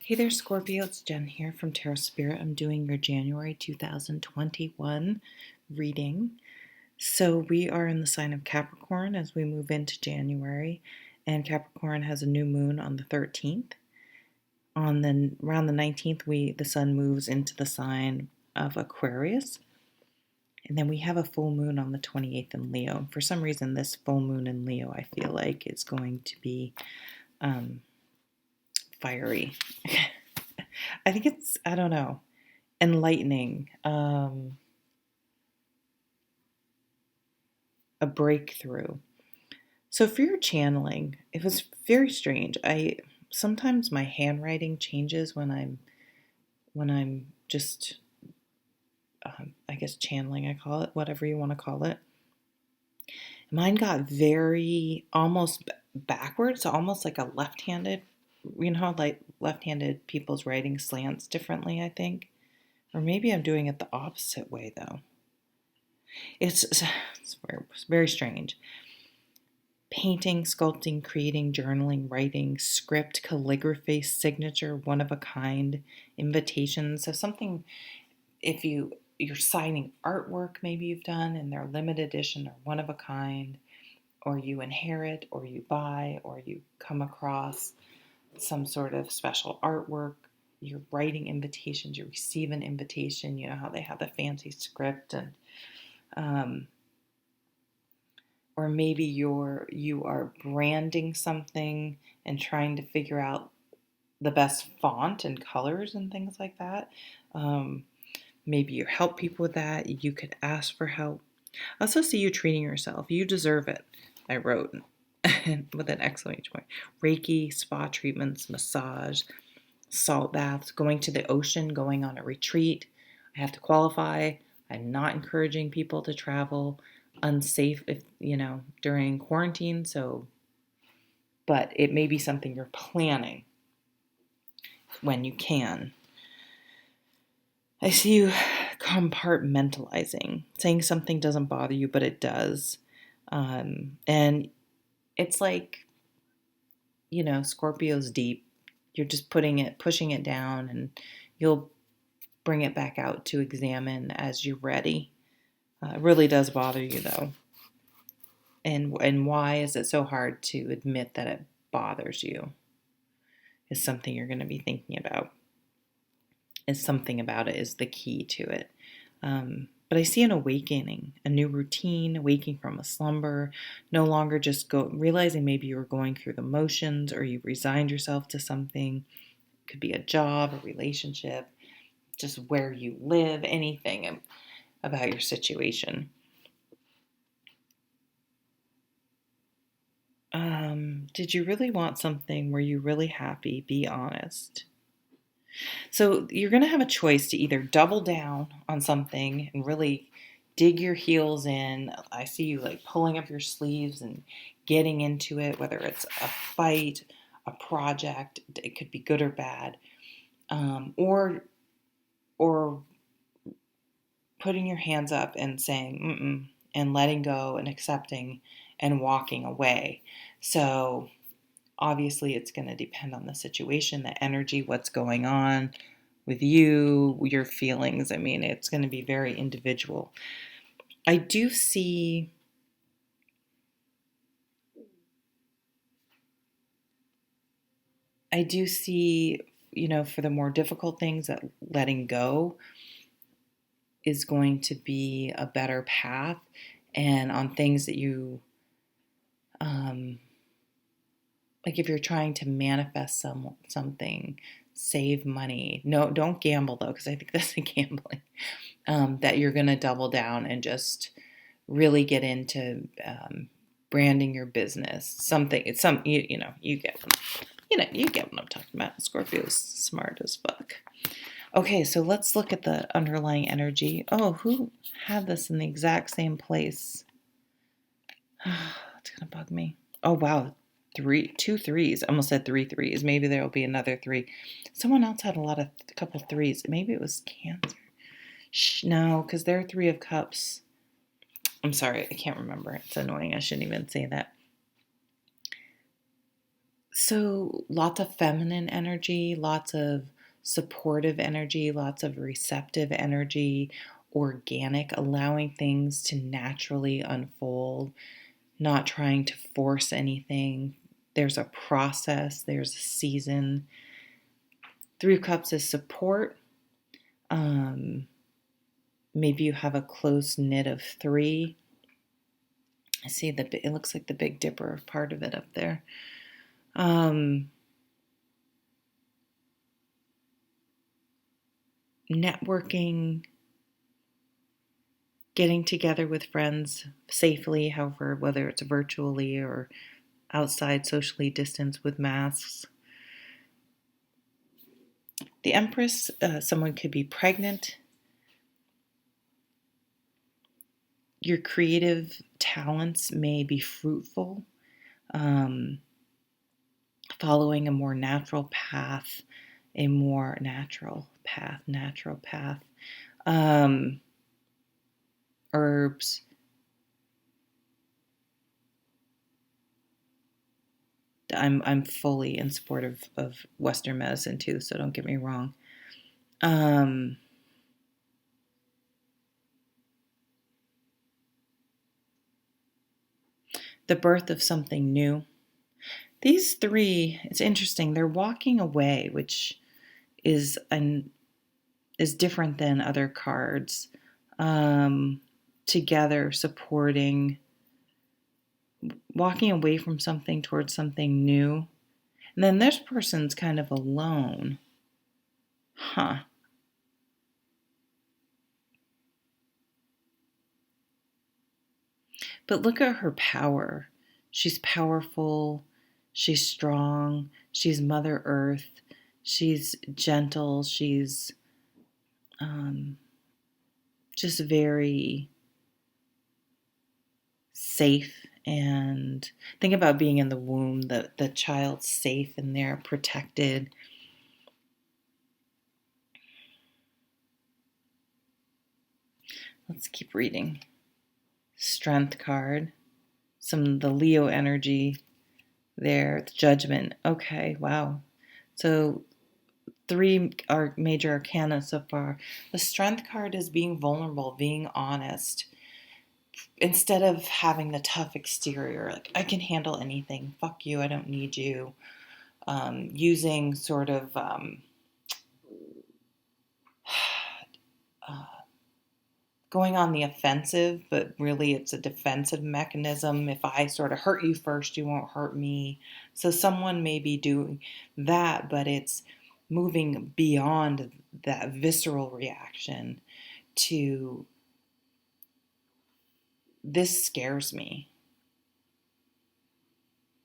Hey there, Scorpio. It's Jen here from Tarot Spirit. I'm doing your January 2021 reading. So we are in the sign of Capricorn as we move into January, and Capricorn has a new moon on the 13th. Around the 19th, the sun moves into the sign of Aquarius, and then we have a full moon on the 28th in Leo. For some reason, this full moon in Leo, I feel like, is going to be fiery. I think it's, I don't know, enlightening, a breakthrough. So for your channeling, it was very strange. I sometimes my handwriting changes when I'm just I guess channeling, I call it, whatever you want to call it. Mine got very almost backwards, so almost like a left-handed. You know how like left-handed people's writing slants differently, I think. Or maybe I'm doing it the opposite way though. It's very strange. Painting, sculpting, creating, journaling, writing, script, calligraphy, signature, one of a kind, invitations. So something, if you're signing artwork maybe you've done and they're limited edition or one of a kind, or you inherit or you buy or you come across some sort of special artwork, you're writing invitations, you receive an invitation, you know how they have the fancy script, and or maybe you are branding something and trying to figure out the best font and colors and things like that. Maybe you help people with that. You could ask for help. I also see you treating yourself. You deserve it, I wrote with an exclamation point. Reiki, spa treatments, massage, salt baths, going to the ocean, going on a retreat. I have to qualify. I'm not encouraging people to travel unsafe if during quarantine, but it may be something you're planning when you can. I see you compartmentalizing, saying something doesn't bother you, but it does. And it's like, Scorpio's deep. You're just pushing it down, and you'll bring it back out to examine as you're ready. It really does bother you, though. And why is it so hard to admit that it bothers you? Is something you're going to be thinking about. And something about it is the key to it. But I see an awakening, a new routine, waking from a slumber, no longer just realizing maybe you were going through the motions or you resigned yourself to something. It could be a job, a relationship, just where you live, anything about your situation. Did you really want something? Were you really happy? Be honest. So you're going to have a choice to either double down on something and really dig your heels in. I see you like pulling up your sleeves and getting into it, whether it's a fight, a project, it could be good or bad, or putting your hands up and saying mm-mm, and letting go and accepting and walking away. So obviously it's going to depend on the situation, the energy, what's going on with you, your feelings. I mean, it's going to be very individual. I do see for the more difficult things, that letting go is going to be a better path. And on things that you, like if you're trying to manifest something, save money. No, don't gamble though, because I think that's a gambling. That you're going to double down and just really get into branding your business. Something, it's some, you get you get what I'm talking about. Scorpio's smart as fuck. Okay, so let's look at the underlying energy. Oh, who had this in the exact same place? It's gonna bug me. Oh wow, two threes. I almost said three threes. Maybe there will be another three. Someone else had a couple threes. Maybe it was Cancer. No, because they're Three of Cups. I'm sorry, I can't remember. It's annoying. I shouldn't even say that. So lots of feminine energy, lots of supportive energy, lots of receptive energy, organic, allowing things to naturally unfold, not trying to force anything. There's a process, there's a season. Three of Cups is support. Um, Maybe you have a close knit of three. I see it looks like the Big Dipper part of it up there. Networking, getting together with friends safely, however, whether it's virtually or outside socially distanced with masks. The Empress, someone could be pregnant. Your creative talents may be fruitful, um, following a more natural path, natural path. Um, Herbs. I'm fully in support of Western medicine too, so don't get me wrong. Um, the birth of something new. These three, it's interesting. They're walking away, which is is different than other cards. Um, Together, supporting, walking away from something towards something new. And then this person's kind of alone. Huh. But look at her power. She's powerful. She's strong. She's Mother Earth. She's gentle. She's um, just very safe. And think about being in the womb, the child's safe and they're protected. Let's keep reading. Strength card. The Leo energy there. The Judgment. Okay, wow. So three are major arcana so far. The Strength card is being vulnerable, being honest. Instead of having the tough exterior, like I can handle anything. Fuck you. I don't need you. Using sort of uh, going on the offensive, but really it's a defensive mechanism. If I sort of hurt you first, you won't hurt me. So someone may be doing that, but it's moving beyond that visceral reaction to this scares me.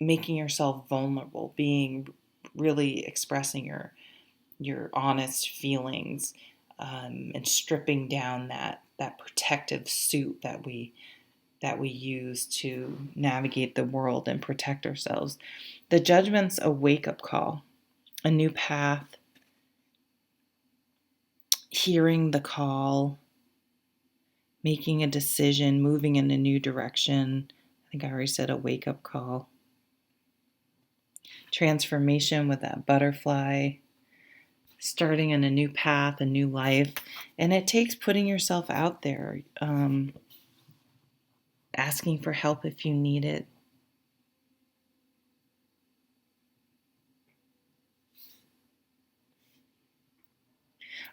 Making yourself vulnerable, being really expressing your honest feelings, and stripping down that protective suit that we use to navigate the world and protect ourselves. The Judgment's a wake-up call, a new path, hearing the call, making a decision, moving in a new direction. I think I already said a wake-up call. Transformation with that butterfly, starting in a new path, a new life. And it takes putting yourself out there, asking for help if you need it.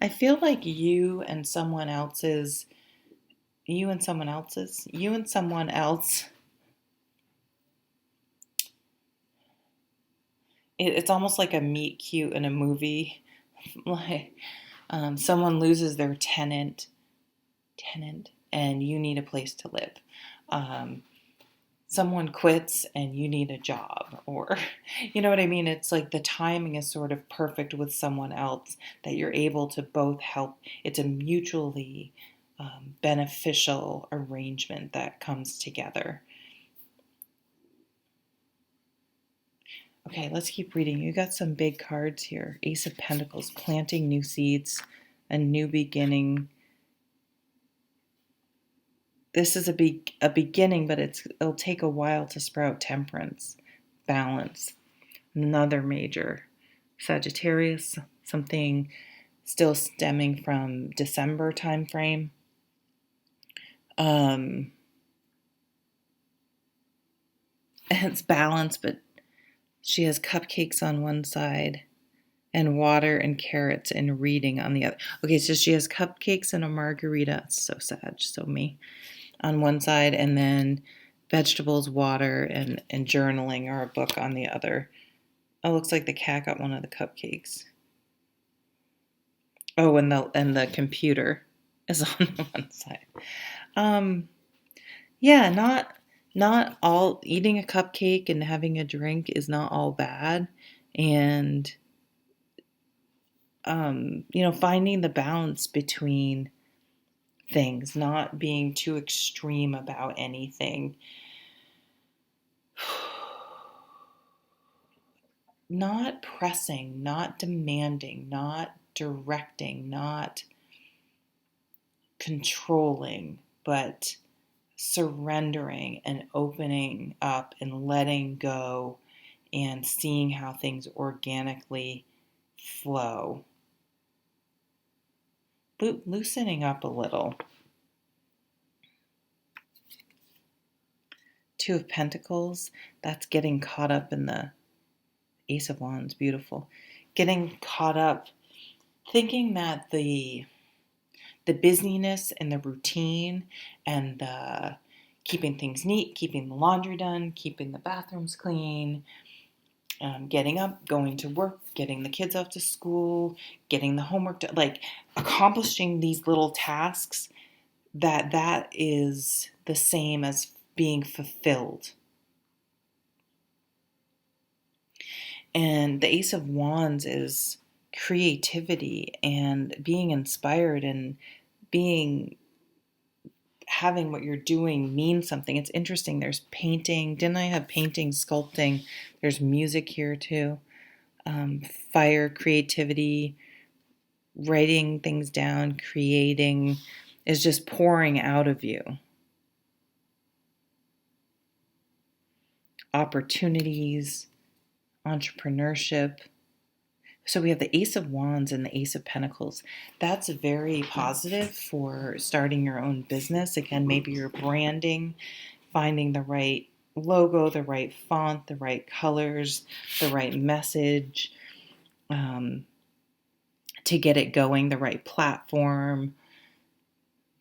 I feel like you and someone else, it's almost like a meet cute in a movie. Like someone loses their tenant, and you need a place to live. Um, Someone quits and you need a job, or you know what I mean. It's like the timing is sort of perfect with someone else that you're able to both help. It's a mutually beneficial arrangement that comes together. Okay, let's keep reading. You got some big cards here. Ace of Pentacles, planting new seeds, a new beginning. This is a beginning, but it'll take a while to sprout. Temperance, balance. another major Sagittarius, something still stemming from December time frame. It's balanced, but she has cupcakes on one side and water and carrots and reading on the other. Okay, so she has cupcakes and a margarita. It's so sad, so me. On one side, and then vegetables, water, and journaling or a book on the other. Oh, it looks like the cat got one of the cupcakes. Oh, and the computer is on the one side. Um, yeah, not all eating a cupcake and having a drink is not all bad, and finding the balance between things, not being too extreme about anything, not pressing, not demanding, not directing, not controlling, but surrendering and opening up and letting go and seeing how things organically flow. Loosening up a little. Two of Pentacles, that's getting caught up in the Ace of Wands, beautiful. Getting caught up thinking that the busyness and the routine and the keeping things neat, keeping the laundry done, keeping the bathrooms clean, getting up, going to work, getting the kids off to school, getting the homework done, like accomplishing these little tasks, that is the same as being fulfilled. And the Ace of Wands is creativity and being inspired and having what you're doing mean something. It's interesting. There's painting. Didn't I have painting, sculpting? There's music here too. Fire, creativity, writing things down, creating is just pouring out of you. Opportunities, entrepreneurship. So we have the Ace of Wands and the Ace of Pentacles. That's very positive for starting your own business. Again, maybe you're branding, finding the right logo, the right font, the right colors, the right message, to get it going, the right platform,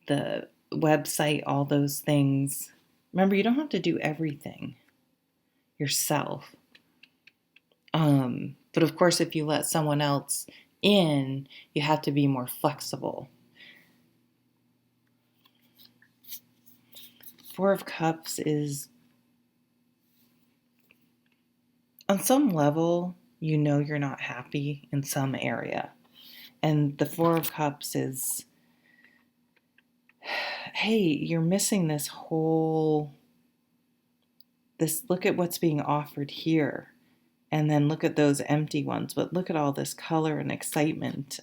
the website, all those things. Remember, you don't have to do everything yourself. But of course, if you let someone else in, you have to be more flexible. Four of Cups is, on some level, you know you're not happy in some area. And the Four of Cups is, hey, you're missing this, look at what's being offered here. And then look at those empty ones, but look at all this color and excitement,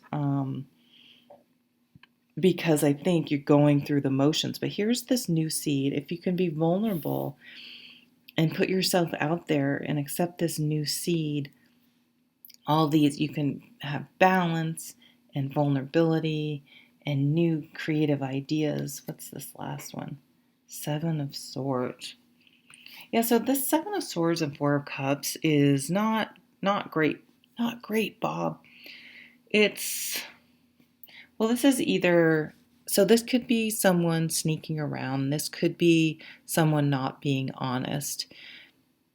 because I think you're going through the motions. But here's this new seed. If you can be vulnerable and put yourself out there and accept this new seed, all these, you can have balance and vulnerability and new creative ideas. What's this last one? Seven of Swords. Yeah, so this Seven of Swords and Four of Cups is not great. Not great, Bob. This is either, so this could be someone sneaking around. This could be someone not being honest.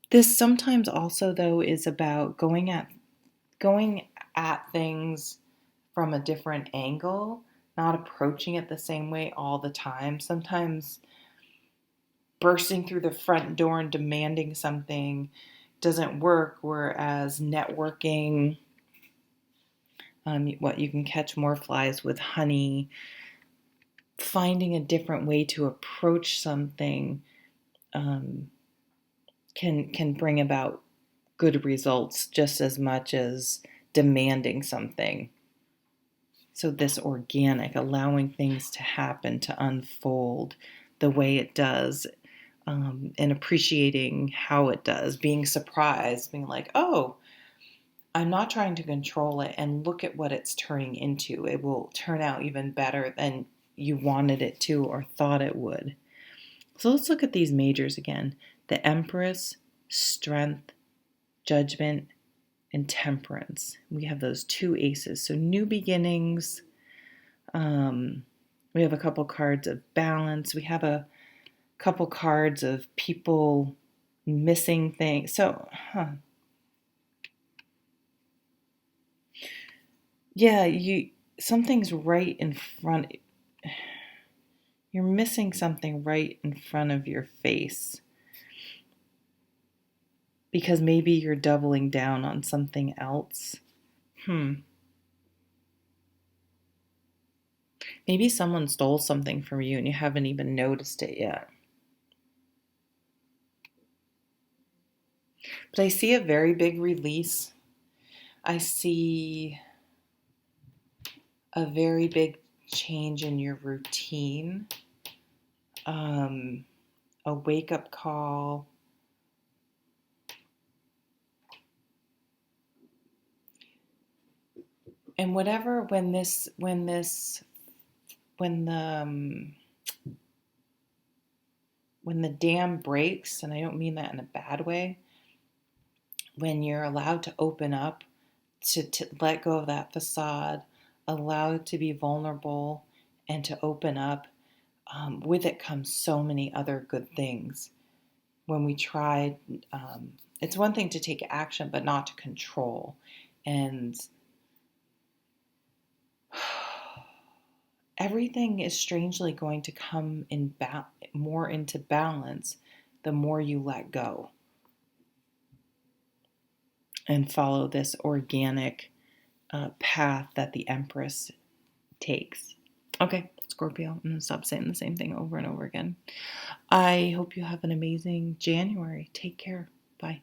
This sometimes also, though, is about going at things from a different angle, not approaching it the same way all the time. Sometimes bursting through the front door and demanding something doesn't work, whereas networking, you can catch more flies with honey, finding a different way to approach something can bring about good results just as much as demanding something. So this organic, allowing things to happen, to unfold the way it does, and appreciating how it does, being surprised, being like, oh, I'm not trying to control it, and look at what it's turning into. It will turn out even better than you wanted it to or thought it would. So let's look at these majors again. The Empress, Strength, Judgment, and Temperance. We have those two aces. So new beginnings. We have a couple cards of balance. We have a couple cards of people missing things. So, yeah, something's right in front. You're missing something right in front of your face because maybe you're doubling down on something else. Maybe someone stole something from you and you haven't even noticed it yet. But I see a very big release. I see a very big change in your routine, a wake-up call. And whatever, when the dam breaks, and I don't mean that in a bad way, when you're allowed to open up, to let go of that facade, allow it to be vulnerable and to open up, with it comes so many other good things. When we try, it's one thing to take action, but not to control. And everything is strangely going to come in more into balance the more you let go and follow this organic path that the Empress takes. Okay, Scorpio, I'm going to stop saying the same thing over and over again. I hope you have an amazing January. Take care. Bye.